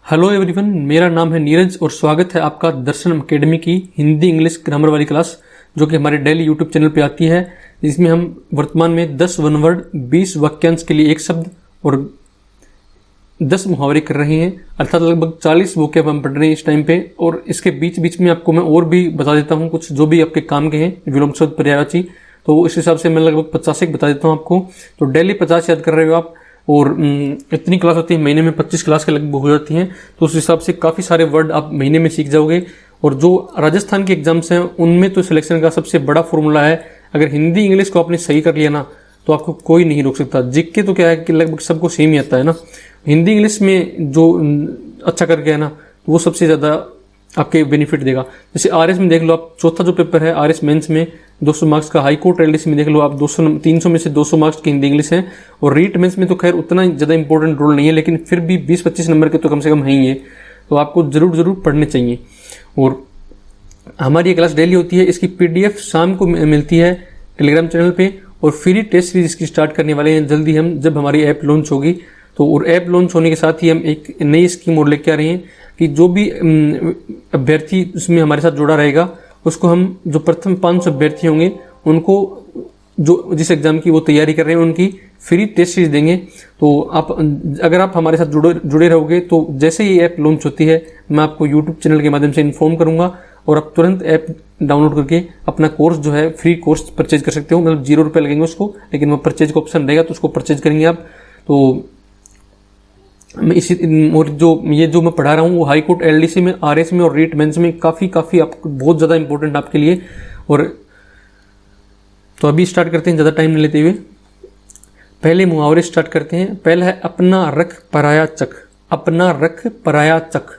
Hello everyone, मेरा नाम है नीरज और स्वागत है आपका दर्शन अकेडमी की हिंदी इंग्लिश ग्रामर वाली क्लास जो कि हमारे डेली यूट्यूब चैनल पे आती है। जिसमें हम वर्तमान में 10 वन वर्ड, 20 वाक्यांश के लिए एक शब्द और 10 मुहावरे कर रहे हैं। अर्थात लगभग 40 वोकैब हम पढ़ रहे हैं इस टाइम पे। और इसके बीच बीच में आपको मैं और भी बता देता हूँ कुछ जो भी आपके काम के हैं, विलोम शब्द, पर्यायवाची। तो इस हिसाब से मैं लगभग 50 एक बता देता हूँ आपको। तो डेली 50 याद कर रहे हो आप, और इतनी क्लास होती है, महीने में 25 क्लास के लगभग हो जाती हैं। तो उस हिसाब से काफ़ी सारे वर्ड आप महीने में सीख जाओगे। और जो राजस्थान के एग्जाम्स हैं उनमें तो सिलेक्शन का सबसे बड़ा फॉर्मूला है, अगर हिंदी इंग्लिश को आपने सही कर लिया ना तो आपको कोई नहीं रोक सकता। जीके तो क्या है कि लगभग सबको सेम ही आता है ना। हिंदी इंग्लिश में जो अच्छा कर गया ना वो सबसे ज़्यादा आपके बेनिफिट देगा। जैसे आरएस में देख लो आप, चौथा जो पेपर है आरएस मेंस में 200 मार्क्स का, हाई कोर्ट एलडीसी में देख लो आप 300 में से 200 मार्क्स की हिंदी इंग्लिश है। और रीट मेंस में तो खैर उतना ज़्यादा इंपॉर्टेंट रोल नहीं है, लेकिन फिर भी 20-25 नंबर के तो कम से कम है ही है। तो आपको जरूर पढ़ने चाहिए। और हमारी ये क्लास डेली होती है, इसकी पीडीएफ शाम को मिलती है टेलीग्राम चैनल पे। और फ्री टेस्ट सीरीज इसकी स्टार्ट करने वाले हैं जल्दी हम, जब हमारी ऐप लॉन्च होगी। तो और ऐप लॉन्च होने के साथ ही हम एक नई स्कीम और लेके आ रहे हैं कि जो भी अभ्यर्थी उसमें हमारे साथ जुड़ा रहेगा उसको हम, जो प्रथम 500 अभ्यर्थी होंगे उनको, जो जिस एग्जाम की वो तैयारी कर रहे हैं, उनकी फ्री टेस्ट सीरीज देंगे। तो आप अगर आप हमारे साथ जुड़े रहोगे तो जैसे ही ऐप लॉन्च होती है मैं आपको यूट्यूब चैनल के माध्यम से इन्फॉर्म करूंगा और आप तुरंत ऐप डाउनलोड करके अपना कोर्स जो है फ्री कोर्स परचेज कर सकते हो। मतलब 0 रुपये लगेंगे उसको, लेकिन वो परचेज का ऑप्शन रहेगा तो उसको परचेज करेंगे आप। तो मैं इसी, और जो मैं पढ़ा रहा हूँ वो हाई कोर्ट एलडीसी में, आरएस में और रीट मेंस में काफ़ी आपको बहुत ज़्यादा इंपॉर्टेंट आपके लिए। और तो अभी स्टार्ट करते हैं ज़्यादा टाइम नहीं लेते हुए। पहले मुहावरे स्टार्ट करते हैं। पहला है अपना रख पराया चख। अपना रख पराया चख।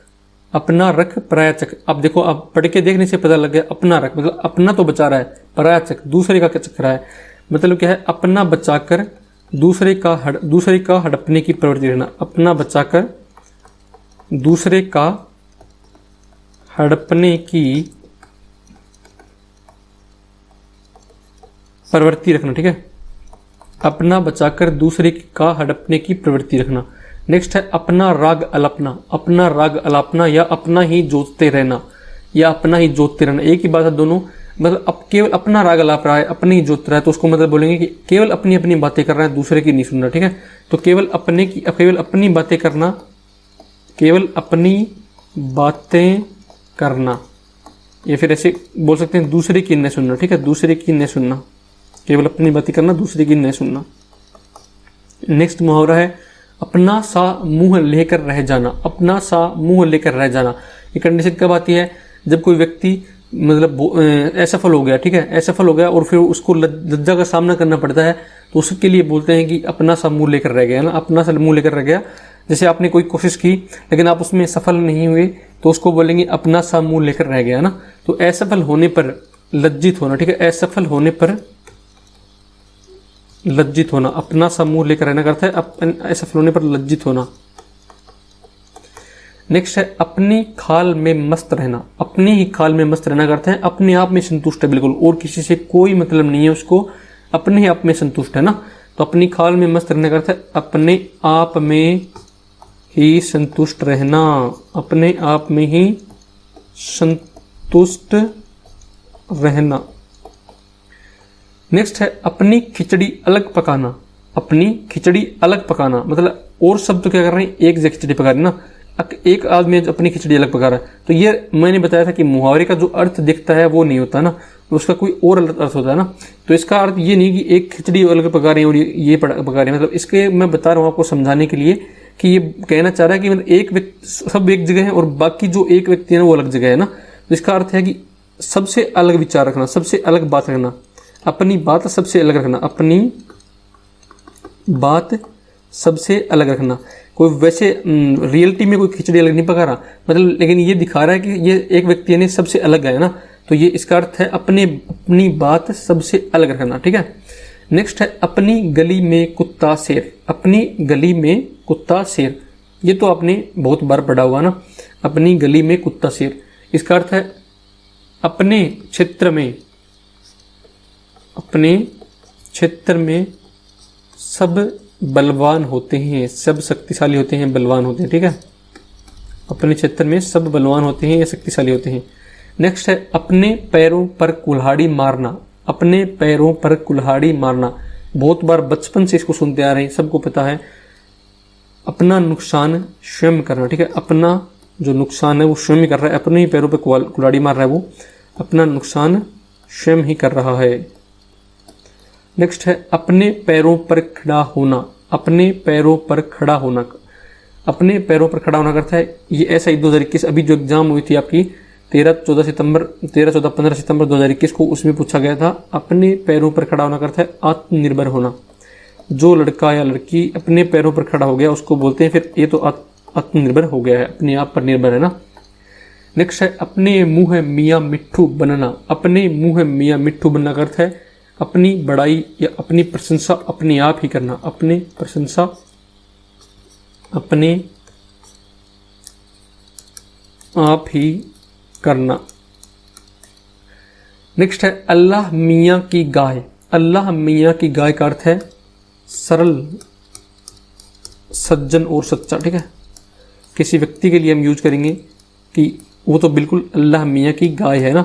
अपना रख पराया चख। अब देखो, आप पढ़ के देखने से पता लग गया, अपना रख मतलब अपना तो बचा रहा है, पराया चख दूसरे का चख रहा है। मतलब क्या है, अपना बचाकर दूसरे का हड़पने की प्रवृत्ति रहना। अपना बचाकर दूसरे का हड़पने की प्रवृत्ति रखना। ठीक है, अपना बचाकर दूसरे का हड़पने की प्रवृत्ति रखना। नेक्स्ट है अपना राग अलापना। अपना राग अलापना या अपना ही जोतते रहना, या अपना ही जोतते रहना, एक ही बात है दोनों। मतलब अब केवल अपना राग अलाप रहा है, अपने ही जोत रहा है, तो उसको मतलब बोलेंगे कि केवल अपनी अपनी बातें कर रहा है, दूसरे की नहीं सुन रहा। ठीक है, तो केवल अपनी बातें करना, केवल अपनी बातें करना, या फिर ऐसे बोल सकते हैं दूसरे की नहीं सुनना। ठीक है, दूसरे की नहीं सुनना, केवल अपनी बातें करना, दूसरे की नहीं सुनना। नेक्स्ट मुहावरा है अपना सा मुंह लेकर रह जाना। अपना सा मुंह लेकर रह जाना। ये कंडीशन कब आती है, जब कोई व्यक्ति मतलब असफल हो गया। ठीक है, असफल हो गया और फिर उसको लज्जा का सामना करना पड़ता है, तो उसके लिए बोलते हैं कि अपना सा मुंह लेकर रह गया ना, अपना सा मुंह लेकर रह गया। जैसे आपने कोई कोशिश की लेकिन आप उसमें सफल नहीं हुए तो उसको बोलेंगे अपना सा मुंह लेकर रह गया ना। तो असफल होने पर लज्जित होना। ठीक है, असफल होने पर लज्जित होना, अपना सा मुंह लेकर रहना करता है असफल होने पर लज्जित होना। नेक्स्ट है अपनी खाल में मस्त रहना। अपनी ही खाल में मस्त रहना करते हैं अपने आप में संतुष्ट है, बिल्कुल, और किसी से कोई मतलब नहीं है उसको, अपने ही आप में संतुष्ट है ना। तो अपनी खाल में मस्त रहना करता है अपने आप में ही संतुष्ट रहना, अपने आप में ही संतुष्ट रहना। नेक्स्ट है अपनी खिचड़ी अलग पकाना। अपनी खिचड़ी अलग पकाना मतलब और सब तो क्या कर रहे हैं, एक जगह खिचड़ी पका रहे ना, एक आदमी अपनी खिचड़ी अलग पका रहा है। तो ये मैंने बताया था कि मुहावरे का जो अर्थ दिखता है वो नहीं होता ना, तो उसका कोई और अलग अर्थ होता है ना। तो इसका अर्थ ये नहीं कि एक खिचड़ी अलग पका रहे हैं और ये पका रहे हैं। मतलब इसके मैं बता रहा हूँ आपको समझाने के लिए कि ये कहना चाह रहा है कि मतलब एक व्यक्ति सब एक जगह है और बाकी जो एक व्यक्ति है ना वो अलग जगह है ना। तो इसका अर्थ है कि सबसे अलग विचार रखना, सबसे अलग बात रखना, अपनी बात सबसे अलग रखना, अपनी बात सबसे अलग रखना। कोई वैसे रियलिटी में कोई खिचड़ी अलग नहीं पका रहा, मतलब, लेकिन ये दिखा रहा है कि ये एक व्यक्ति ने सबसे अलग है ना। तो ये इसका अर्थ है अपनी बात सबसे अलग रखना। ठीक है, नेक्स्ट है अपनी गली में कुत्ता शेर। अपनी गली में कुत्ता शेर, ये तो आपने बहुत बार पढ़ा होगा ना, अपनी गली में कुत्ता शेर। इसका अर्थ है अपने क्षेत्र में सब बलवान होते हैं, सब शक्तिशाली होते हैं, बलवान होते हैं। ठीक है, अपने क्षेत्र में सब बलवान होते हैं या शक्तिशाली होते हैं। नेक्स्ट है अपने पैरों पर कुल्हाड़ी मारना। अपने पैरों पर कुल्हाड़ी मारना, बहुत बार बचपन से इसको सुनते आ रहे हैं, सबको पता है। अपना नुकसान स्वयं करना, ठीक है, अपना जो नुकसान है वो स्वयं ही कर रहा है, अपने ही पैरों पर कुल्हाड़ी मार रहा है, वो अपना नुकसान स्वयं ही कर रहा है। नेक्स्ट है अपने पैरों पर खड़ा होना। अपने पैरों पर खड़ा होना, अपने पैरों पर खड़ा होना करता है ये ऐसा ही 2021 अभी जो एग्जाम हुई थी आपकी 13-14 सितंबर 15 सितंबर 2021 को, उसमें पूछा गया था अपने पैरों पर खड़ा होना करता है आत्मनिर्भर होना। जो लड़का या लड़की अपने पैरों पर खड़ा हो गया उसको बोलते हैं फिर ये तो आत्मनिर्भर हो गया है, अपने आप पर निर्भर है ना। नेक्स्ट है अपने मुंह मियाँ मिट्ठू बनना। अपने मुंह मियाँ मिट्ठू बनना का अर्थ है अपनी बड़ाई या अपनी प्रशंसा अपने आप ही करना। अपनी प्रशंसा अपने आप ही करना। नेक्स्ट है अल्लाह मियाँ की गाय। अल्लाह मियाँ की गाय का अर्थ है सरल, सज्जन और सच्चा, ठीक है। किसी व्यक्ति के लिए हम यूज करेंगे कि वो तो बिल्कुल अल्लाह मियाँ की गाय है ना,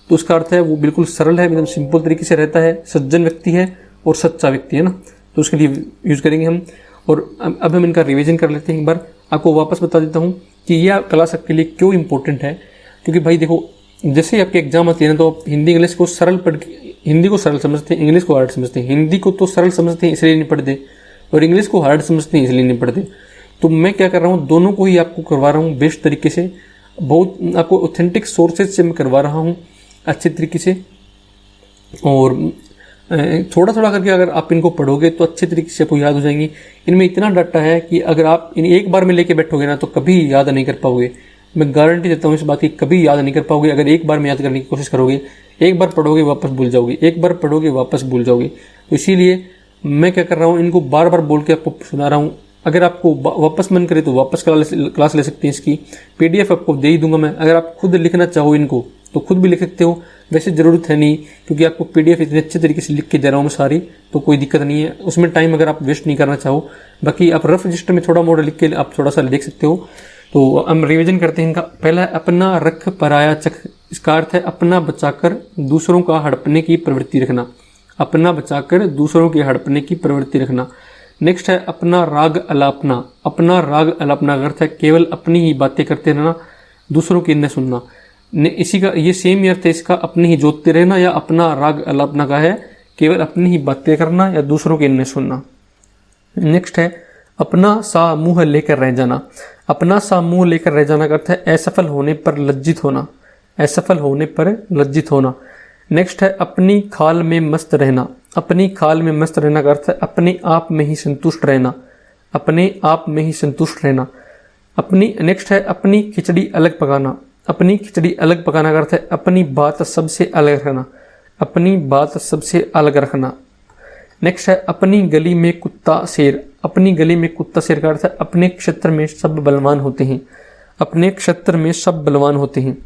तो उसका अर्थ है वो बिल्कुल सरल है, एकदम सिंपल तरीके से रहता है, सज्जन व्यक्ति है और सच्चा व्यक्ति है ना, तो उसके लिए यूज करेंगे हम। और अब हम इनका रिवीजन कर लेते हैं एक बार। आपको वापस बता देता हूँ कि यह क्लास आपके लिए क्यों इंपॉर्टेंट है, क्योंकि भाई देखो जैसे आपके एग्जाम आते हैं ना तो आप हिंदी इंग्लिश को सरल पढ़, हिंदी को सरल समझते हैं, इंग्लिश को हार्ड समझते हैं। हिंदी को तो सरल समझते हैं इसलिए नहीं पढ़ते, और इंग्लिश को हार्ड समझते हैं इसलिए नहीं पढ़ते। तो मैं क्या कर रहा हूँ, दोनों को ही आपको करवा रहा हूँ बेस्ट तरीके से, बहुत आपको ऑथेंटिक सोर्सेज से मैं करवा रहा हूँ अच्छे तरीके से। और थोड़ा थोड़ा करके अगर आप इनको पढ़ोगे तो अच्छे तरीके से आपको याद हो जाएंगी। इनमें इतना डाटा है कि अगर आप इन एक बार में लेके बैठोगे ना तो कभी याद नहीं कर पाओगे। मैं गारंटी देता हूँ इस बात की, कभी याद नहीं कर पाओगे। अगर एक बार में याद करने की कोशिश करोगे, एक बार पढ़ोगे वापस भूल जाओगे, एक बार पढ़ोगे वापस भूल जाओगे। तो इसीलिए मैं क्या कर रहा हूँ, इनको बार बार बोल के आपको सुना रहा हूँ। अगर आपको वापस मन करे तो वापस क्लास ले सकते हैं, इसकी PDF आपको दे ही दूंगा मैं। अगर आप खुद लिखना चाहो इनको तो खुद भी लिख सकते हो, वैसे ज़रूरत है नहीं, क्योंकि आपको PDF इतने अच्छे तरीके से लिख के दे रहा हूँ मैं सारी, तो कोई दिक्कत नहीं है उसमें। टाइम अगर आप वेस्ट नहीं करना चाहो, बाकी आप रफ रजिस्टर में थोड़ा मोड़ा लिख के आप थोड़ा सा देख सकते हो। तो हम रिवीजन करते हैं इनका। पहला है अपना रख पराया चख। इसका अर्थ है अपना बचाकर दूसरों का हड़पने की प्रवृत्ति रखना। अपना बचाकर दूसरों के हड़पने की प्रवृत्ति रखना। नेक्स्ट है अपना राग अलापना। अपना राग अलापना का अर्थ है केवल अपनी ही बातें करते रहना, दूसरों की न सुनना। इसी का ये सेम ही अर्थ है इसका, अपनी ही जोतते रहना या अपना राग अलापना का है केवल अपनी ही बातें करना या दूसरों की न सुनना। नेक्स्ट है अपना सा मुंह लेकर रह जाना। अपना सा मुंह लेकर रह जाना का अर्थ है असफल होने पर लज्जित होना। असफल होने पर लज्जित होना। नेक्स्ट है अपनी खाल में मस्त रहना। अपनी खाल में मस्त रहना का अर्थ है अपने आप में ही संतुष्ट रहना। अपने आप में ही संतुष्ट रहना। नेक्स्ट है अपनी खिचड़ी अलग पकाना। अपनी खिचड़ी अलग पकाना का अर्थ है अपनी बात सबसे अलग रखना। अपनी बात सबसे अलग रखना। नेक्स्ट है अपनी गली में कुत्ता शेर। अपनी गली में कुत्ता शेर का अर्थ है अपने क्षेत्र में सब बलवान होते हैं। अपने क्षेत्र में सब बलवान होते हैं।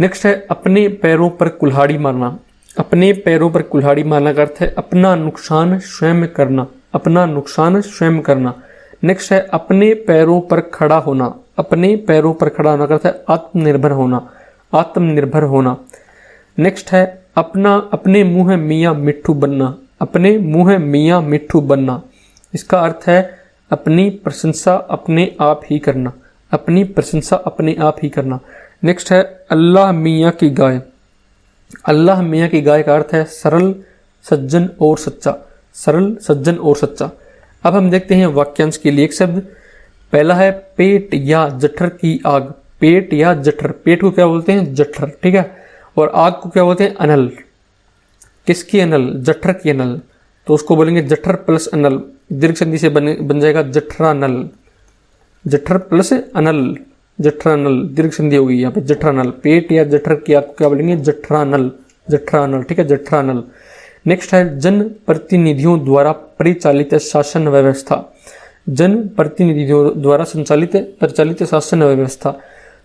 नेक्स्ट है अपने पैरों पर कुल्हाड़ी मारना। अपने पैरों पर कुल्हाड़ी मारना का अर्थ है अपना नुकसान स्वयं करना। अपना नुकसान स्वयं करना। नेक्स्ट है अपने पैरों पर खड़ा होना। अपने पैरों पर खड़ा होना का अर्थ है आत्मनिर्भर होना। आत्मनिर्भर होना। नेक्स्ट है अपने मुंह मियाँ मिट्ठू बनना। अपने मुंह मियाँ मिट्ठू बनना। इसका अर्थ है अपनी प्रशंसा अपने आप ही करना। अपनी प्रशंसा अपने आप ही करना। नेक्स्ट है अल्लाह मियाँ की गाय। अल्लाह मियाँ की गाय का अर्थ है सरल, सज्जन और सच्चा। सरल, सज्जन और सच्चा। अब हम देखते हैं वाक्यांश के लिए एक शब्द। पहला है पेट या जठर की आग। पेट या जठर, पेट को क्या बोलते हैं, जठर, ठीक है, और आग को क्या बोलते हैं, अनल। किसकी अनल, जठर की अनल, तो उसको बोलेंगे जठर प्लस अनल। दीर्घ संधि से बन जाएगा जठरानल। जठर प्लस अनल, जठरानल, दीर्घ संधि होगी यहाँ पे, जठरानल। पेट या जठर की आग क्या बोलेंगे, जठरानल। जठरानल, ठीक है, जठरानल। नेक्स्ट है जन प्रतिनिधियों द्वारा परिचालित शासन व्यवस्था। जन प्रतिनिधियों द्वारा परिचालित शासन व्यवस्था।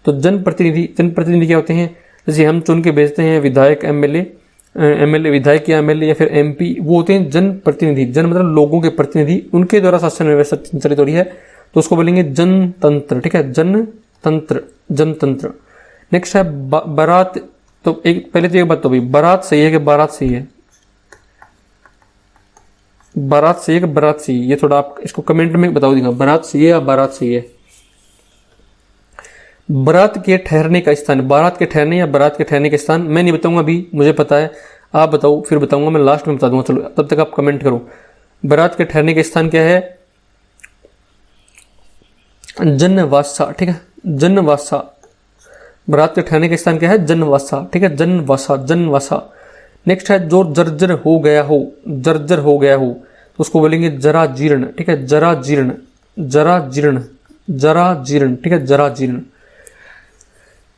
तो जन प्रतिनिधि क्या होते हैं, जैसे हम चुन के भेजते हैं विधायक, एमएलए, विधायक या एमएलए या फिर MP, वो होते हैं जन प्रतिनिधि। जन मतलब लोगों के प्रतिनिधि, उनके द्वारा शासन व्यवस्था संचालित हो रही है तो उसको बोलेंगे जनतंत्र, ठीक है, तंत्र, जनतंत्र। नेक्स्ट है बारात। तो एक पहले तो एक बात तो भाई, बारात सही है कि बारात सही है? बारात सही है कि बारात सही है? ये थोड़ा आप इसको कमेंट में बताओ दीजिएगा, बारात सही है या बारात सही है? बारात के ठहरने का स्थान, बारात के ठहरने या बारात के ठहरने का स्थान मैं नहीं बताऊंगा अभी, मुझे पता है, आप बताओ फिर बताऊंगा, मैं लास्ट में बता दूंगा। चलो तब तक आप कमेंट करो। बारात के ठहरने का स्थान क्या है? जनवासा, ठीक है, जनवासा। बारात के ठहरने का स्थान क्या है? जनवासा, ठीक है, जनवासा, जनवासा। नेक्स्ट है जो जर्जर हो गया हो, जर्जर हो गया हो तो उसको बोलेंगे जरा जीर्ण, ठीक है, जरा जीर्ण, जरा जीर्ण, जरा जीर्ण, ठीक है, जरा जीर्ण।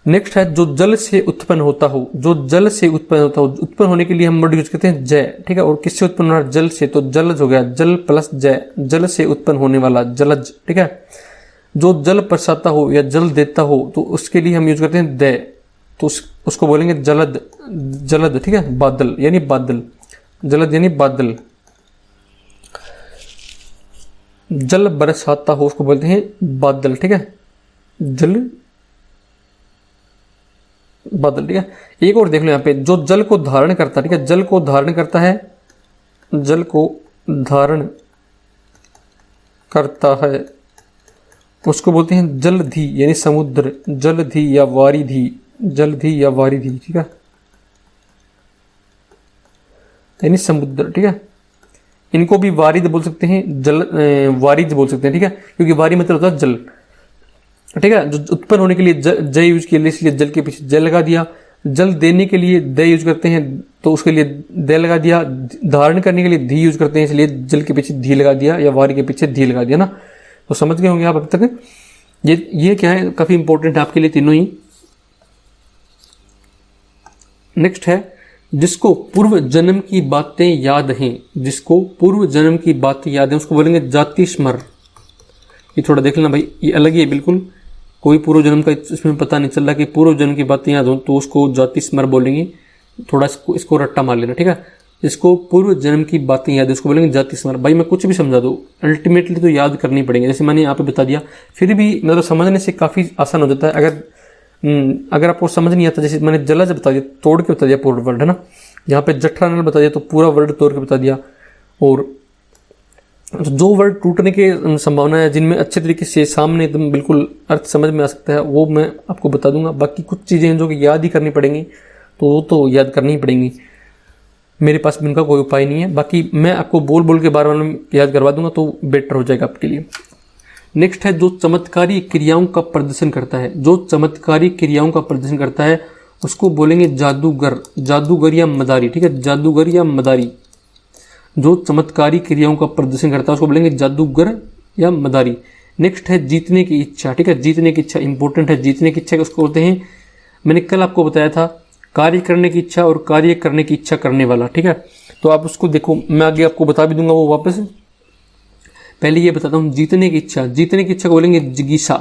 नेक्स्ट है जो जल से उत्पन्न होता हो, जो जल से उत्पन्न होता हो, उत्पन्न होने के लिए हम वर्ड यूज करते हैं जय, ठीक है, और किससे उत्पन्न हो रहा है? जल से, तो जलज हो गया, जल प्लस जय, जल से उत्पन्न होने वाला, जलज, ठीक है। जो जल बरसाता हो या जल देता हो तो उसके लिए हम यूज करते हैं दे, तो उसको बोलेंगे जलद, जलद, ठीक है, बादल यानी बादल, जलद यानी बादल। जल बरसाता हो उसको बोलते हैं बादल, ठीक है, जल बादल, ठीक है। एक और देख लो यहाँ पे, जो जल को धारण करता है, ठीक है, जल को धारण करता है, जल को धारण करता है उसको बोलते हैं जलधि यानी समुद्र, जलधि या वारिधि, जलधि या वारिधि, ठीक है, यानी समुद्र, ठीक है। इनको भी वारिद बोल सकते हैं, जल वारिद बोल सकते हैं, ठीक है, क्योंकि वारी मतलब होता है जल, ठीक है। जो उत्पन्न होने के लिए जय यूज किया, इसलिए जल के पीछे जय लगा दिया। जल देने के लिए दे यूज करते हैं तो उसके लिए दे लगा दिया। धारण करने के लिए धी यूज करते हैं, इसलिए जल के पीछे धी लगा दिया या वारी के पीछे धी लगा दिया ना। तो समझ गए होंगे आप अब तक। ये क्या है, काफी इंपॉर्टेंट है आपके लिए तीनों ही। नेक्स्ट है जिसको पूर्व जन्म की बातें याद हैं, जिसको पूर्व जन्म की बातें याद हैं उसको बोलेंगे जाति स्मर। ये थोड़ा देख लेना भाई, ये अलग ही है बिल्कुल, कोई पूर्व जन्म का इसमें पता नहीं चल रहा कि पूर्व जन्म की बातें याद हो तो उसको जाति स्मर बोलेंगे। थोड़ा इसको रट्टा मार लेना, ठीक है। जिसको पूर्व जन्म की बातें याद है उसको बोलेंगे जाति स्मर। भाई मैं कुछ भी समझा दूँ, अल्टीमेटली तो याद करनी पड़ेंगे, जैसे मैंने यहाँ पे बता दिया, फिर भी मतलब समझने से काफ़ी आसान हो जाता है। अगर आपको समझ नहीं आता, जैसे मैंने जलज बता दिया, तोड़ के बता दिया पूरा वर्ड, है ना। यहाँ पे जठरा नल बता दिया तो पूरा वर्ड तोड़ के बता दिया। और जो वर्ड टूटने की संभावना है, जिनमें अच्छे तरीके से सामने एकदम बिल्कुल अर्थ समझ में आ सकता है, वो मैं आपको बता दूंगा। बाकी कुछ चीज़ें जो कि याद ही करनी पड़ेंगी तो वो तो याद करनी ही पड़ेंगी, मेरे पास भी इनका कोई उपाय नहीं है। बाकी मैं आपको बोल बोल के बार बार में याद करवा दूंगा तो बेटर हो जाएगा आपके लिए। नेक्स्ट है जो चमत्कारी क्रियाओं का प्रदर्शन करता है, जो चमत्कारी क्रियाओं का प्रदर्शन करता है उसको बोलेंगे जादूगर, जादूगर या मदारी, ठीक है, जादूगर या मदारी। जो चमत्कारी क्रियाओं का प्रदर्शन करता है उसको बोलेंगे जादूगर या मदारी। नेक्स्ट है जीतने की इच्छा, ठीक है, जीतने की इच्छा इंपॉर्टेंट है। जीतने की इच्छा उसको बोलते हैं, मैंने कल आपको बताया था, कार्य करने की इच्छा और कार्य करने की इच्छा करने वाला, ठीक है। तो आप उसको देखो, मैं आगे आपको बता भी दूंगा वो वापस। पहले ये बताता हूं, जीतने की इच्छा, जीतने की इच्छा को बोलेंगे जिगीसा,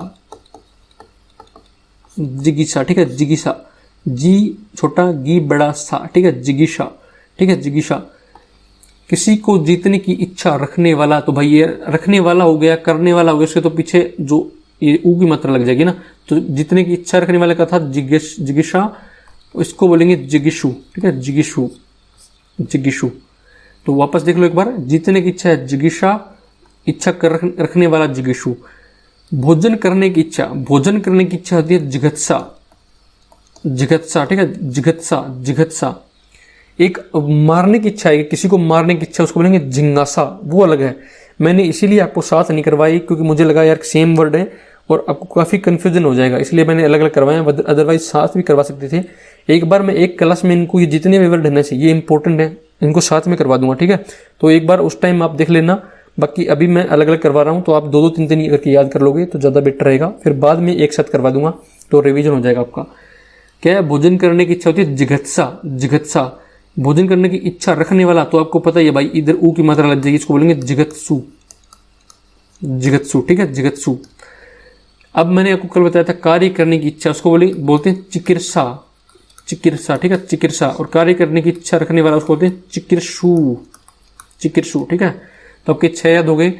जिगीसा, ठीक है, जिगीसा, जी छोटा गी बड़ा सा, ठीक है, जिगीसा, ठीक है, जिगीसा। किसी को जीतने की इच्छा रखने वाला, तो भाई ये रखने वाला हो गया, करने वाला हो गया, उसके तो पीछे जो ये ऊ की मात्रा लग जाएगी ना। तो जीतने की इच्छा रखने वाले का था जिगिशा, इसको बोलेंगे जिगिशु, ठीक है, जिगिशु, जिगिशु। तो वापस देख लो एक बार, जीतने की इच्छा है जिगिशा, इच्छा रखने वाला जिगिशु। भोजन करने की इच्छा, भोजन करने की इच्छा होती है जिगत्सा, जिगत्सा, ठीक है, जिगत्सा, जिगत्सा। एक मारने की इच्छा है, किसी को मारने की इच्छा, उसको बोलेंगे जिंगासा, वो अलग है। मैंने इसीलिए आपको साथ नहीं करवाई क्योंकि मुझे लगा यार सेम वर्ड है और आपको काफ़ी कन्फ्यूजन हो जाएगा, इसलिए मैंने अलग अलग करवाया, अदरवाइज साथ भी करवा सकते थे। एक बार मैं एक क्लास में इनको ये जितने भी वर्ड रहना चाहिए, ये इंपॉर्टेंट है, इनको साथ में करवा दूंगा, ठीक है। तो एक बार उस टाइम आप देख लेना, बाकी अभी मैं अलग अलग करवा रहा हूँ, तो आप दो दो तीन तीन करके याद कर लोगे तो ज़्यादा बेटर रहेगा। फिर बाद में एक साथ करवा दूंगा तो रिविजन हो जाएगा आपका। क्या है, भोजन करने की इच्छा होती है जिगत्सा, जिगत्सा। भोजन करने की इच्छा रखने वाला, तो आपको पता ही है भाई, इधर ऊ की मात्रा लग जाएगी, इसको बोलेंगे जिगत्सु, जिगत्सु, ठीक है, जिगत्सु। अब मैंने आपको कल बताया था कार्य करने की इच्छा, उसको बोलते हैं चिकित्सा, चिकित्सा, ठीक है, चिकित्सा। और कार्य करने की इच्छा रखने वाला उसको बोलते हैं चिकित्सु, चिकित्सु, ठीक है। तो आपके 6 याद हो गए।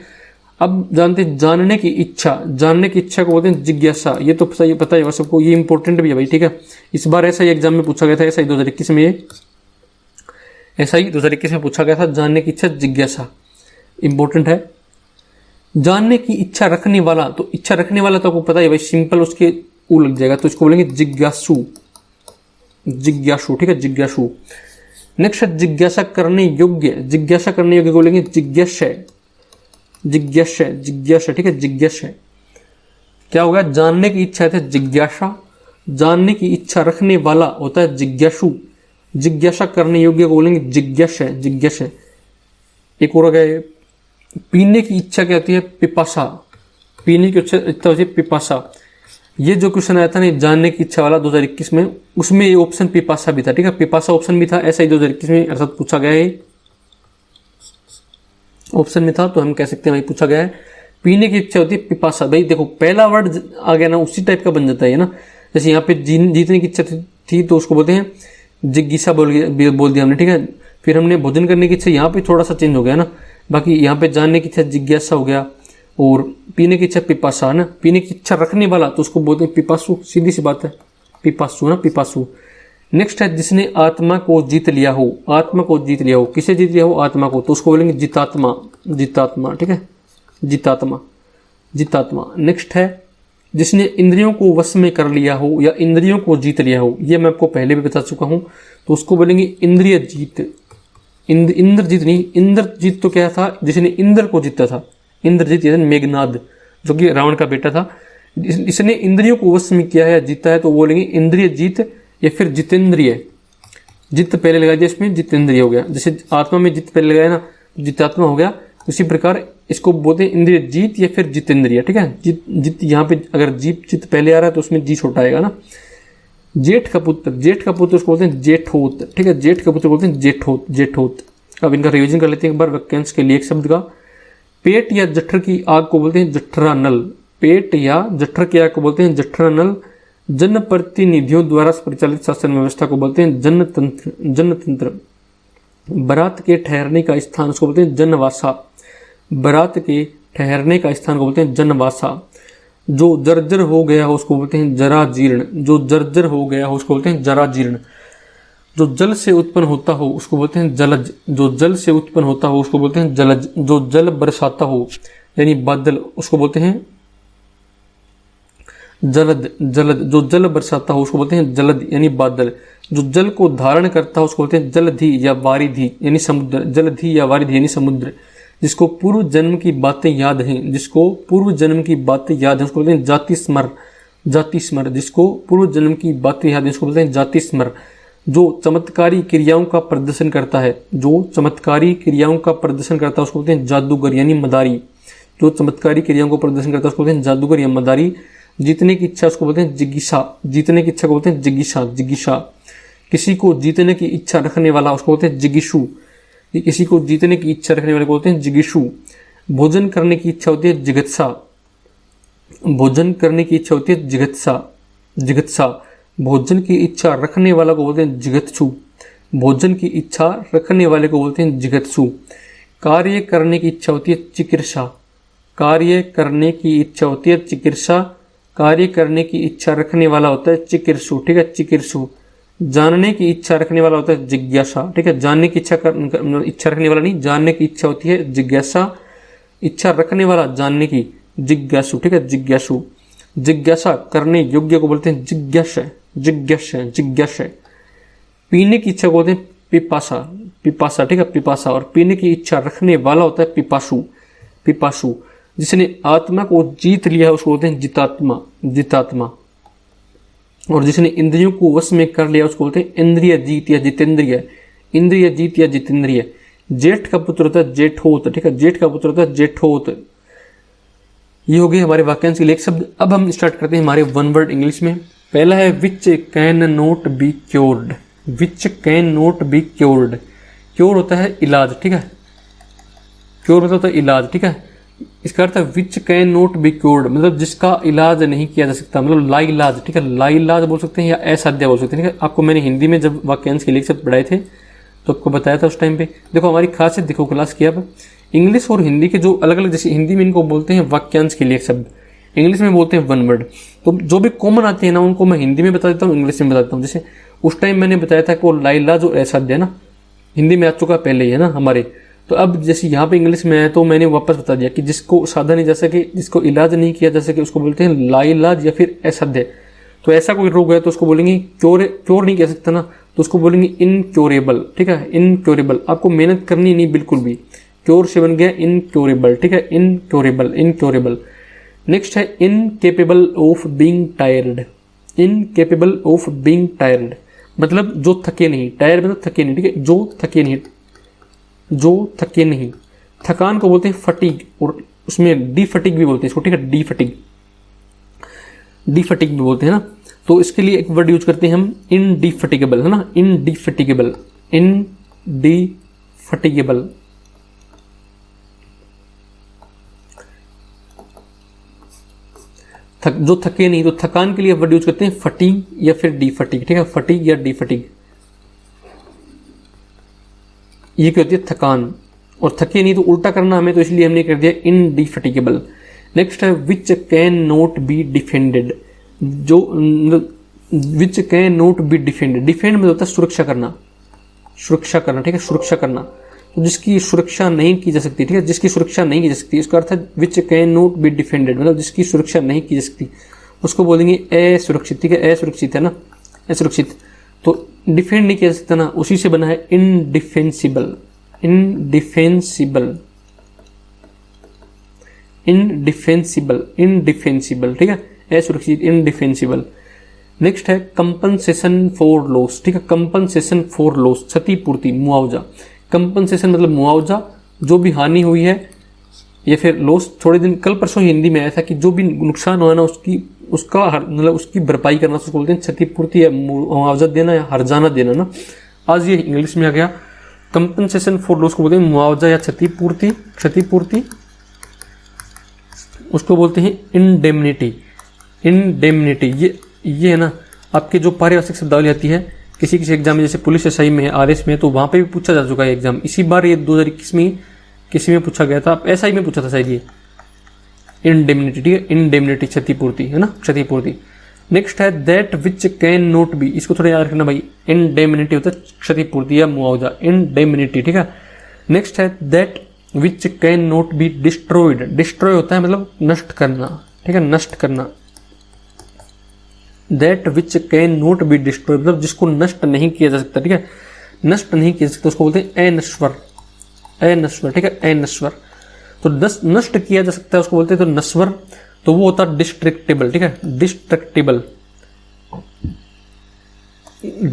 अब जानते हैं जानने की इच्छा, जानने की इच्छा को बोलते हैं जिज्ञासा। ये तो पता ही होगा सबको, ये इंपॉर्टेंट भी है भाई, ठीक है। इस बार ऐसा ही एग्जाम में पूछा गया था, ऐसा ही 2021 में, ऐसा ही 2021 में पूछा गया था, जानने की इच्छा जिज्ञासा इंपॉर्टेंट है। जानने की इच्छा रखने वाला, तो इच्छा रखने वाला तो आपको पता ही भाई, सिंपल उसके ऊ लग जाएगा, तो इसको बोलेंगे जिज्ञासु, जिज्ञासु, ठीक है, जिज्ञासु। नेक्स्ट है जिज्ञासा करने योग्य, जिज्ञासा करने योग्य को बोलेंगे जिज्ञास्य, जिज्ञास्य, जिज्ञासा, ठीक है, जिज्ञास्य। क्या होगा, जानने की इच्छा है जिज्ञासा, जानने की इच्छा रखने वाला होता है जिज्ञासु, जिज्ञासा करने योग्य को बोलेंगे जिज्ञास्य, जिज्ञास्य। एक और गए, पीने की इच्छा क्या होती है, पिपासा, पीने की इच्छा होती है पिपासा। ये जो क्वेश्चन आया था ना जानने की इच्छा वाला 2021 में, उसमें ये ऑप्शन पिपासा भी था, ठीक है, पिपासा ऑप्शन भी था, ऐसा ही 2021 में अर्थात पूछा गया है, ऑप्शन में था, तो हम कह सकते हैं भाई पूछा गया है। पीने की इच्छा होती है पिपासा। भाई देखो पहला वर्ड आ गया ना, उसी टाइप का बन जाता है ना। जैसे यहाँ पे जीतने की इच्छा थी तो उसको बोलते हैं जिज्ञासा, बोल दिया हमने, ठीक है। फिर हमने भोजन करने की इच्छा, यहाँ पे थोड़ा सा चेंज हो गया ना, बाकी यहाँ पे जानने की इच्छा जिज्ञासा हो गया, और पीने की इच्छा पिपासा है ना। पीने की इच्छा रखने वाला तो उसको बोलते हैं पिपासु, सीधी सी बात है, पिपासु ना, पिपासु। नेक्स्ट है जिसने आत्मा को जीत लिया हो, आत्मा को जीत लिया हो, किसे जीत लिया हो, आत्मा को, तो उसको बोलेंगे जितात्मा, जितात्मा, ठीक है, जितात्मा, जितात्मा। नेक्स्ट है जिसने इंद्रियों को वश में कर लिया हो या इंद्रियों को जीत लिया हो, ये मैं आपको पहले भी बता चुका हूं, तो उसको बोलेंगे इंद्रिय जीत, इंद्रजीत नहीं, इंद्रजीत तो क्या था, जिसने इंद्र को जीता था, इंद्रजीत यानी मेघनाद, जो कि रावण का बेटा था। इसने इंद्रियों को वश में किया है या जीता है, तो बोलेंगे इंद्रिय जीत या फिर जितेंद्रिय। जित पहले लगा दिया, इसमें जितेंद्रिय हो गया। जैसे आत्मा में जित पहले लगाया ना, जितात्मा हो गया, उसी प्रकार इसको बोलते हैं इंद्रिय जीत या फिर जितेंद्रिय, ठीक है। जित यहाँ पे अगर जीत चित पहले आ रहा है तो उसमें जी छोटा आएगा ना। जेठ का पुत्र, जेठ का पुत्र उसको बोलते हैं जेठोत, ठीक है, जेठ का पुत्र बोलते हैं जेठोत, जेठोत। अब इनका रिविजन कर लेते हैं एक बार वाक्यांश के लिए एक शब्द का। पेट या जठर की आग को बोलते हैं जठरानल, पेट या जठर की आग को बोलते हैं जठरानल। जनप्रतिनिधियों द्वारा परिचालित शासन व्यवस्था को बोलते हैं जनतंत्र, जनतंत्र। बारात के ठहरने का स्थान उसको बोलते हैं जनवासा, बारात के ठहरने का स्थान को बोलते हैं जनवासा। जो जर्जर हो गया हो उसको बोलते हैं जराजीर्ण, जो जर्जर हो गया हो उसको बोलते हैं जराजीर्ण। जो जल से उत्पन्न होता हो उसको बोलते हैं जलज, जो जल से उत्पन्न होता हो उसको बोलते हैं जलज। जो जल बरसाता हो यानी बादल उसको बोलते हैं जलद, जलद। जो जल बरसाता हो उसको बोलते हैं जलद यानी बादल। जो जल को धारण करता हो उसको बोलते हैं जलधि या वारिधि यानी समुद्र, जलधि या वारिधि यानी समुद्र। जिसको पूर्व जन्म की बातें याद हैं, जिसको पूर्व जन्म की बातें याद हैं उसको बोलते हैं जाति स्मर, जाति स्मर। जिसको पूर्व जन्म की बातें याद हैं उसको बोलते हैं जाति स्मर। जो चमत्कारी क्रियाओं का प्रदर्शन करता है, जो चमत्कारी क्रियाओं का प्रदर्शन करता है उसको बोलते हैं जादूगर यानी मदारी। जो चमत्कारी क्रियाओं को प्रदर्शन करता है उसको बोलते हैं जादूगर या मदारी। जीतने की इच्छा उसको बोलते हैं जिज्ञासा, जीतने की इच्छा को बोलते हैं जिज्ञासा, जिज्ञासा। किसी को जीतने की इच्छा रखने वाला उसको बोलते हैं जिज्ञासु, किसी को जीतने की इच्छा रखने वाले को बोलते हैं जिज्ञासु। भोजन करने की इच्छा होती है जिगत्सा, भोजन करने की इच्छा होती है जिगत्सा, जिगत्सा। भोजन की इच्छा रखने वाला को बोलते हैं जिगत्सु, भोजन की इच्छा रखने वाले को बोलते हैं जिगत्सु। कार्य करने की इच्छा होती है चिकित्सा, कार्य करने की इच्छा होती है चिकित्सा। कार्य करने की इच्छा रखने वाला होता है चिकित्सु, ठीक है, चिकित्सु। जानने की इच्छा रखने वाला होता है जिज्ञासा, ठीक है। जानने की इच्छा रखने वाला नहीं, जानने की इच्छा होती है जिज्ञासा। इच्छा रखने वाला जानने की जिज्ञासु, ठीक है, जिज्ञासु। जिज्ञासा करने योग्य को बोलते हैं जिज्ञास्य, जिज्ञास्य, जिज्ञास्य। पीने की इच्छा को बोलते हैं पिपासा, पिपासा, ठीक है, पिपासा। और पीने की इच्छा रखने वाला होता है पिपासु, पिपासु। जिसने आत्मा को जीत लिया है उसको बोलते हैं जितात्मा, जितात्मा। और जिसने इंद्रियों को वश में कर लिया उसको बोलते हैं इंद्रिय जीत या जितेंद्रिय, इंद्रिय जीत या जितेंद्रिय। जेठ का पुत्र होता है जेठोत, ठीक है, जेठ का पुत्र होता है जेठोत। ये हो गए हमारे वाक्यांश के लिए एक शब्द। अब हम स्टार्ट करते हैं हमारे वन वर्ड इंग्लिश में। पहला है which can not be cured, which can not be cured. Cure होता है इलाज, ठीक है, क्योर होता है इलाज, ठीक है। इसका अर्थ है which can not be cured, मतलब जिसका इलाज नहीं किया जा सकता, मतलब लाइलाज, ठीक है, लाइलाज बोल सकते हैं या असाध्य बोल सकते हैं, ठीक है। आपको मैंने हिंदी में जब वाक्यांश के लिए शब्द पढ़ाए थे तो आपको बताया था उस टाइम पे। देखो हमारी खासियत देखो क्लास की, अब इंग्लिश और हिंदी के जो अलग अलग, जैसे हिंदी में इनको बोलते हैं वाक्यांश के लिए एक शब्द, इंग्लिश में बोलते हैं वन वर्ड। तो जो भी कॉमन आते हैं ना उनको मैं हिंदी में बता देता हूँ, इंग्लिश में बता देता हूँ। जैसे उस टाइम मैंने बताया था कि वो लाइला जो असाध्य है ना, हिंदी में आ चुका पहले ही है ना हमारे। तो अब जैसे यहाँ पे इंग्लिश में है तो मैंने वापस बता दिया कि जिसको साधा नहीं जा सके, जिसको इलाज नहीं किया जा सके, उसको बोलते हैं लाइलाज या फिर असाध्य। तो ऐसा कोई रोग है तो उसको बोलेंगे क्योर नहीं कह सकता ना, तो उसको बोलेंगे इनक्योरेबल। ठीक है, इनक्योरेबल। आपको मेहनत करनी नहीं बिल्कुल भी, क्योर से बन गया इनक्योरेबल। ठीक है, इनक्योरेबल, इनक्योरेबल। नेक्स्ट है incapable of being tired. Incapable of being tired मतलब जो थके नहीं, टायर मतलब थके नहीं। ठीक है, जो थके नहीं, जो थके नहीं। थकान को बोलते हैं फटीग, और उसमें डी फटीग भी बोलते हैं इसको। ठीक है, डी फटीग, डी फटीग भी बोलते हैं ना। तो इसके लिए एक वर्ड यूज करते हैं हम इनडिफटिगेबल, है ना, इनडिफटिगेबल, इनडिफटिगेबल। जो थके नहीं, तो थकान के लिए वर्ड यूज करते हैं फटीग या फिर डी फटीग। ठीक है, फटीग या डी फटीग, ये क्या होती है थकान। और थके नहीं तो उल्टा करना हमें, तो इसलिए हमने कर दिया इनडिफटिगेबल। नेक्स्ट है which can not be defended. जो which can not be defended, defend में होता है सुरक्षा करना, सुरक्षा करना। ठीक है, सुरक्षा करना, तो जिसकी सुरक्षा नहीं की जा सकती। ठीक है, जिसकी सुरक्षा नहीं की जा सकती, इसका अर्थ है which can not be defended, मतलब जिसकी सुरक्षा नहीं की जा सकती, उसको बोलेंगे असुरक्षित। ठीक है, असुरक्षित है ना, असुरक्षित। तो डिफेंड नहीं किया जा सकता ना, उसी से बना है इनडिफेंसिबल, इनडिफेंसिबल, इनडिफेंसिबल, इनडिफेंसिबल। ठीक है, असुरक्षित, इनडिफेंसिबल। नेक्स्ट है कंपनसेशन फॉर लॉस। ठीक है, कंपनसेशन फॉर लॉस, क्षतिपूर्ति, मुआवजा। कंपनसेशन मतलब मुआवजा, जो भी हानि हुई है या फिर लॉस। थोड़े दिन कल परसों हिंदी में आया था कि जो भी नुकसान हुआ ना उसका मतलब उसकी भरपाई करना, उसको बोलते हैं क्षतिपूर्ति या मुआवजा देना या हर्जाना देना ना। आज ये इंग्लिश में आ गया, कंपनसेशन फॉर लॉस को बोलते हैं मुआवजा या क्षतिपूर्ति, क्षतिपूर्ति। उसको बोलते हैं इंडेमनिटी, इंडेमनिटी। ये है ना आपके जो पारिभाषिक शब्दावली आती है किसी किसी एग्जाम में, जैसे पुलिस एसआई में है, आरएस में है, तो वहां पे भी पूछा जा चुका है एग्जाम। इसी बार ये 2021 में किसी में पूछा गया था, एसआई में पूछा था शायद ये इंडेमनिटी। ठीक है, इंडेमनिटी, क्षतिपूर्ति, है ना, क्षतिपूर्ति। नेक्स्ट है that which can not B, इसको थोड़ा याद रखना भाई। इंडेमनिटी होता है क्षतिपूर्ति या मुआवजा, इंडेमनिटी। ठीक है, नेक्स्ट है that which can not be destroyed. Destroy होता है मतलब नष्ट करना। ठीक है, नष्ट करना। That which can not be destroyed मतलब जिसको नष्ट नहीं किया जा सकता। ठीक है, नष्ट नहीं किया जा सकता, उसको बोलते हैं अनश्वर, अनश्वर। ठीक है, अनश्वर। तो नष्ट किया जा सकता है उसको बोलते हैं तो नश्वर, तो वो होता है डिस्ट्रक्टेबल। ठीक है, डिस्ट्रक्टेबल,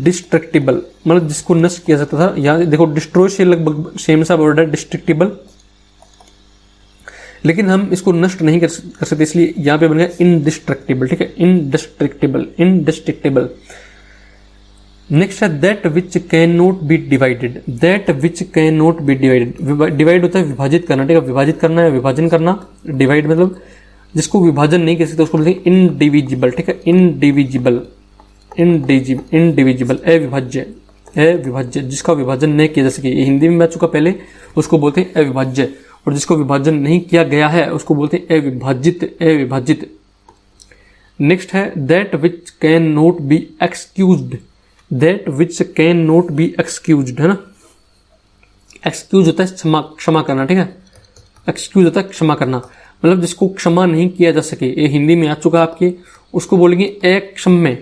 डिस्ट्रक्टेबल मतलब जिसको नष्ट किया जाता था। यहाँ देखो डिस्ट्रॉय से लगभग सेम सा वर्ड है डिस्ट्रक्टेबल, लेकिन हम इसको नष्ट नहीं कर सकते, इसलिए यहाँ पे बन गया इनडिस्ट्रक्टेबल। ठीक है, इनडिस्ट्रक्टेबल, इनडिस्ट्रक्टेबल। नेक्स्ट है that which can not B divided. That which can not B divided, divide होता है विभाजित करना। ठीक है, विभाजित करना है, विभाजन करना। डिवाइड मतलब जिसको विभाजन नहीं कर सकते उसको बोलते हैं इनडिविजिबल। ठीक है, इनडिविजिबल, इनडिविजिबल, अविभाज्य, अविभाज्य, जिसका विभाजन नहीं किया जा सके। ये हिंदी में आ चुका पहले, उसको बोलते हैं अविभाज्य। और जिसको विभाजन नहीं किया गया है उसको बोलते हैं अविभाजित, अविभाजित। नेक्स्ट है that which can not B excused. That which can not B excused, है ना। एक्सक्यूज होता है क्षमा, क्षमा करना। ठीक है, एक्सक्यूज होता है क्षमा करना, मतलब जिसको क्षमा नहीं किया जा सके। ये हिंदी में आ चुका आपके, उसको बोलेंगे अक्षम्य,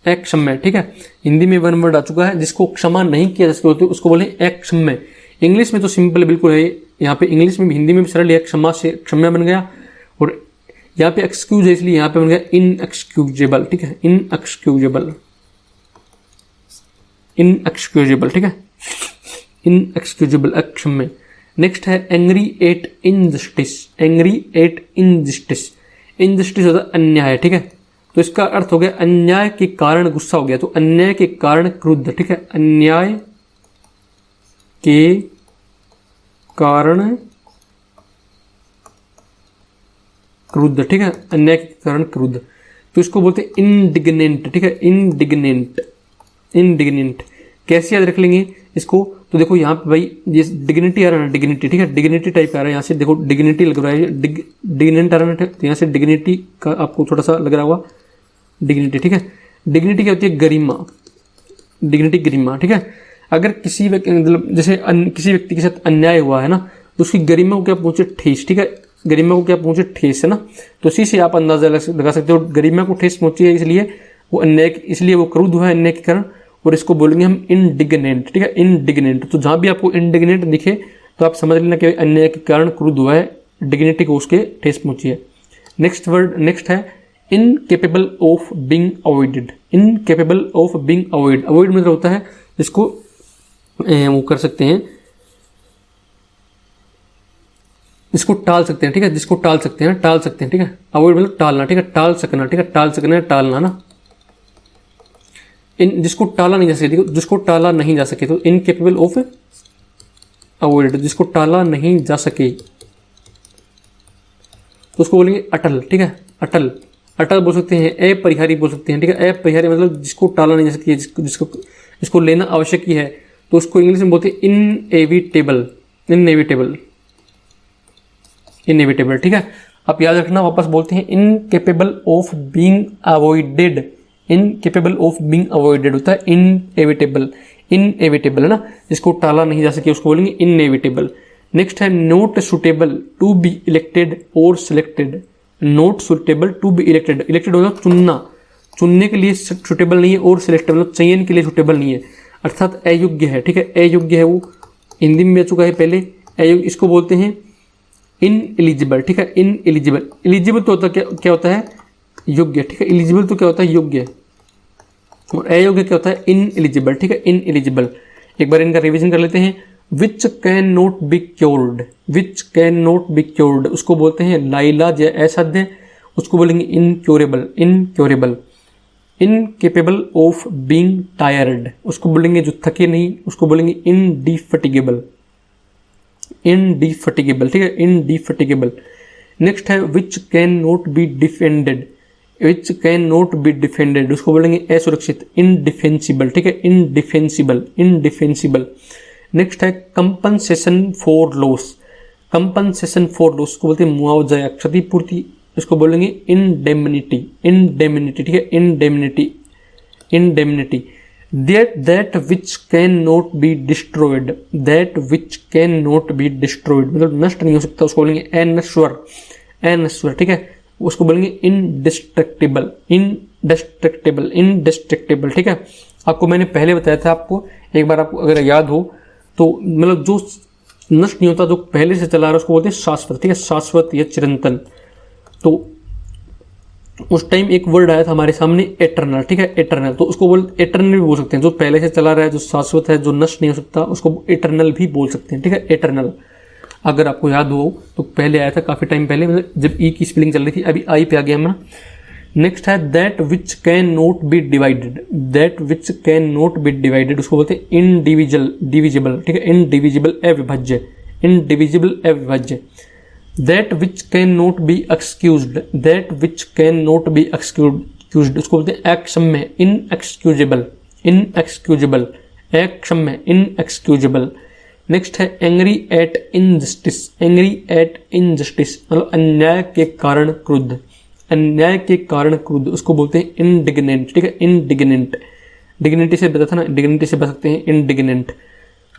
अक्षम्य। ठीक है, हिंदी में वन वर्ड आ चुका है, जिसको क्षमा नहीं किया जा सके उसको बोले अक्षम्य। इंग्लिश में तो सिंपल बिल्कुल है, यहाँ पे इंग्लिश में भी हिंदी में भी सरल है, क्षमा से क्षम्य बन गया। और यहाँ पे एक्सक्यूज है इसलिए यहाँ पे बन गया इनएक्सक्यूजेबल। ठीक है, इनएक्सक्यूजेबल, इनएक्सक्यूजेबल। ठीक है, इनएक्सक्यूजेबल, अक्षम्य। नेक्स्ट है angry at injustice, angry at injustice. Injustice होता है अन्याय। ठीक है, तो इसका अर्थ हो गया अन्याय के कारण गुस्सा हो गया, तो अन्याय के कारण क्रुद्ध। ठीक है, अन्याय के कारण क्रुद्ध। ठीक है, अन्याय के कारण क्रुद्ध, तो इसको बोलते हैं इंडिग्नेंट। ठीक है, इंडिग्नेंट, इंडिग्नेंट। कैसे याद रख लेंगे इसको, तो देखो यहाँ पे भाई ये डिग्निटी आ रहा है ना, डिग्निटी, ठीक है, डिग्निटी टाइप आ रहा है, यहाँ से देखो डिग्निटी लग रहा है, डिग्नेंट आ रहा है, तो यहाँ से डिग्निटी का आपको थोड़ा सा लग रहा होगा, डिग्निटी, ठीक है। डिग्निटी क्या होती है? गरिमा, डिग्निटी गरिमा, ठीक है। अगर किसी मतलब जैसे किसी व्यक्ति के साथ अन्याय हुआ है ना, तो उसकी गरिमा को क्या पहुंचे? ठेस, ठीक है, गरिमा को क्या पहुंचे? ठेस, है ना। तो इसी से आप अंदाजा लगा सकते हो, गरिमा को ठेस पहुंची है इसलिए वो अन्याय, इसलिए वो क्रुद्ध हुआ है अन्याय के कारण, और इसको बोलेंगे हम इंडिग्नेंट, ठीक है, इंडिग्नेंट। तो जहां भी आपको इंडिग्नेंट दिखे तो आप समझ लेना कि अन्याय के कारण क्रुद्ध हुआ है, डिग्निटी को उसके ठेस पहुंची है। नेक्स्ट है incapable of being avoided, incapable of being avoid, avoid मतलब होता है जिसको वो कर सकते हैं, इसको टाल सकते हैं, ठीक है, जिसको टाल सकते हैं, ठीक है। अवॉइड मतलब टालना, ठीक है, टाल सकना, ठीक है, टाल सकना, टालना ना, जिसको टाला नहीं जा सके, जिसको टाला नहीं जा सके, तो इनकेपेबल ऑफ अवॉइड, जिसको टाला नहीं जा सके तो उसको बोलेंगे अटल, ठीक है, अटल, अटल बोल सकते हैं, अपरिहारी बोल सकते हैं, ठीक है। अपरिहारी मतलब जिसको टाला नहीं जा सके, जिसको लेना आवश्यक ही है, तो उसको इंग्लिश में बोलते हैं इनएविटेबल, इनएविटेबल, इनएविटेबल, ठीक है। आप याद रखना, वापस बोलते हैं incapable of being avoided, incapable of being avoided होता है इनएविटेबल, इनएविटेबल है ना, जिसको टाला नहीं जा सके उसको बोलेंगे इनएविटेबल। नेक्स्ट है not suitable to be elected और selected, not suitable to be elected, elected होगा चुनना, चुनने के लिए सुटेबल नहीं है, और सिलेक्टेबल मतलब चयन के लिए सुटेबल नहीं है, अर्थात अयोग्य है, ठीक है, अयोग्य है, वो हिंदी में आ चुका है पहले, अयोग्य, इसको बोलते हैं इनएलिजिबल, ठीक है, इनएलिजिबल। एलिजिबल तो होता क्या होता है? योग्य, ठीक है, एलिजिबल तो क्या होता है? योग्य, और अयोग्य क्या होता है? इनएलिजिबल, ठीक है, इनएलिजिबल। एक बार इनका रिवीजन कर लेते हैं। विच can not be cured, which can not be cured, उसको बोलते हैं लाइलाज या असाध्य, उसको बोलेंगे incurable, incurable. Incapable of being tired, उसको बोलेंगे जो थके नहीं, उसको बोलेंगे इनडिफेटिगेबल, इनडिफेटिगेबल, ठीक है, इनडिफेटिगेबल। नेक्स्ट है which can not be defended, which can not be defended, उसको बोलेंगे असुरक्षित, इनडिफेंसिबल, ठीक है, इनडिफेंसिबल, इनडिफेंसिबल। नेक्स्ट है compensation for loss, compensation for loss को बोलते हैं मुआवजा या क्षतिपूर्ति, इसको बोलेंगे इंडेमनिटी, इंडेमनिटी, ठीक है, indemnity, indemnity. That which can not be destroyed, that which can not be destroyed मतलब नष्ट नहीं हो सकता, उसको बोलेंगे अनश्वर, अनश्वर, ठीक है, उसको बोलेंगे इनडिस्ट्रक्टेबल, इनडिस्ट्रक्टेबल, इनडिस्ट्रक्टेबल, ठीक है। आपको मैंने पहले बताया था, आपको एक बार आपको अगर याद हो तो, मतलब जो नष्ट नहीं होता, जो पहले से चला रहा है, उसको बोलते हैं शाश्वत, ठीक है, शाश्वत या चिरंतन। तो उस टाइम एक वर्ड आया था हमारे सामने एटर्नल, ठीक है, एटर्नल, तो उसको एटर्नल भी बोल सकते हैं, जो पहले से चला रहा है, जो शाश्वत है, जो नष्ट नहीं हो सकता, उसको एटर्नल भी बोल सकते हैं, ठीक है, एटर्नल। अगर आपको याद हो तो पहले आया था काफी टाइम पहले, मतलब जब ई की स्पेलिंग चल रही थी, अभी आई पे आ गया हमारा। नेक्स्ट है that which can not B divided, that which can not B divided, उसको बोलते हैं डिविजिबल, ठीक है, इनडिविजिबल, अविभाज्य, इनडिविजिबल, अविभाज्य। That which can not B excused, that which can not B excused, उसको बोलते हैं अक्षम्य, इनएक्सक्यूजेबल, इनएक्सक्यूजेबल, अक्षम्य, इनएक्सक्यूजेबल। नेक्स्ट है angry at injustice, angry at injustice मतलब अन्याय के कारण क्रुद्ध, अन्याय के कारण क्रुद्ध, उसको बोलते हैं इंडिग्नेंट, ठीक है, इंडिग्नेंट। डिग्निटी से बता था ना, डिग्निटी से बच सकते हैं, इंडिग्नेंट।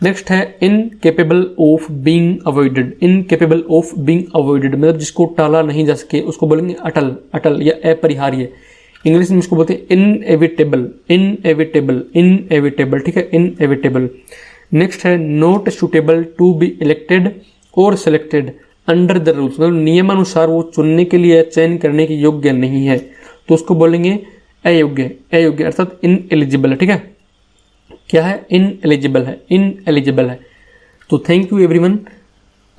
नेक्स्ट है incapable of being avoided, incapable of being avoided मतलब जिसको टाला नहीं जा सके, उसको बोलेंगे अटल, अटल या अपरिहार्य। इंग्लिश में उसको बोलते हैं इनएविटेबल, इनएविटेबल, इनएविटेबल, ठीक है, इनएविटेबल। नेक्स्ट है not suitable to be elected और सिलेक्टेड अंडर द रूल्स मतलब नियमानुसार वो चुनने के लिए चयन करने के योग्य नहीं है, तो उसको बोलेंगे अयोग्य, अयोग्य अर्थात इनएलिजिबल, ठीक है, क्या है, इनएलिजिबल है, इनएलिजिबल है। तो थैंक यू एवरीवन,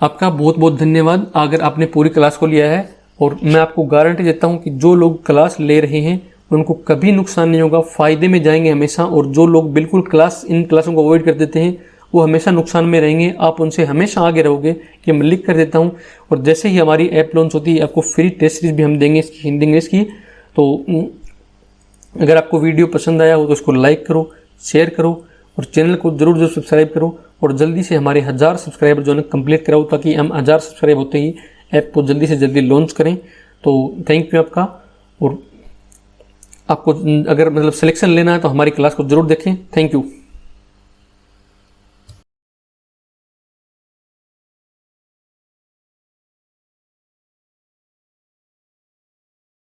आपका बहुत बहुत धन्यवाद अगर आपने पूरी क्लास को लिया है, और मैं आपको गारंटी देता हूं कि जो लोग क्लास ले रहे हैं उनको कभी नुकसान नहीं होगा, फायदे में जाएंगे हमेशा, और जो लोग बिल्कुल इन क्लासों को अवॉइड कर देते हैं वो हमेशा नुकसान में रहेंगे। आप उनसे हमेशा आगे रहोगे, कि मैं लिख कर देता हूं, और जैसे ही हमारी ऐप लॉन्च होती है आपको फ्री टेस्ट सीरीज भी हम देंगे इसकी, हिंदी इंग्लिश की। तो अगर आपको वीडियो पसंद आया हो तो उसको लाइक करो, शेयर करो, और चैनल को जरूर सब्सक्राइब करो और जल्दी से हमारे 1000 सब्सक्राइबर जो है कंप्लीट कराओ, ताकि हम 1000 सब्सक्राइब होते ही ऐप को जल्दी से जल्दी लॉन्च करें। तो थैंक यू आपका। और आपको अगर मतलब सिलेक्शन लेना है तो हमारी क्लास को जरूर देखें। Thank you.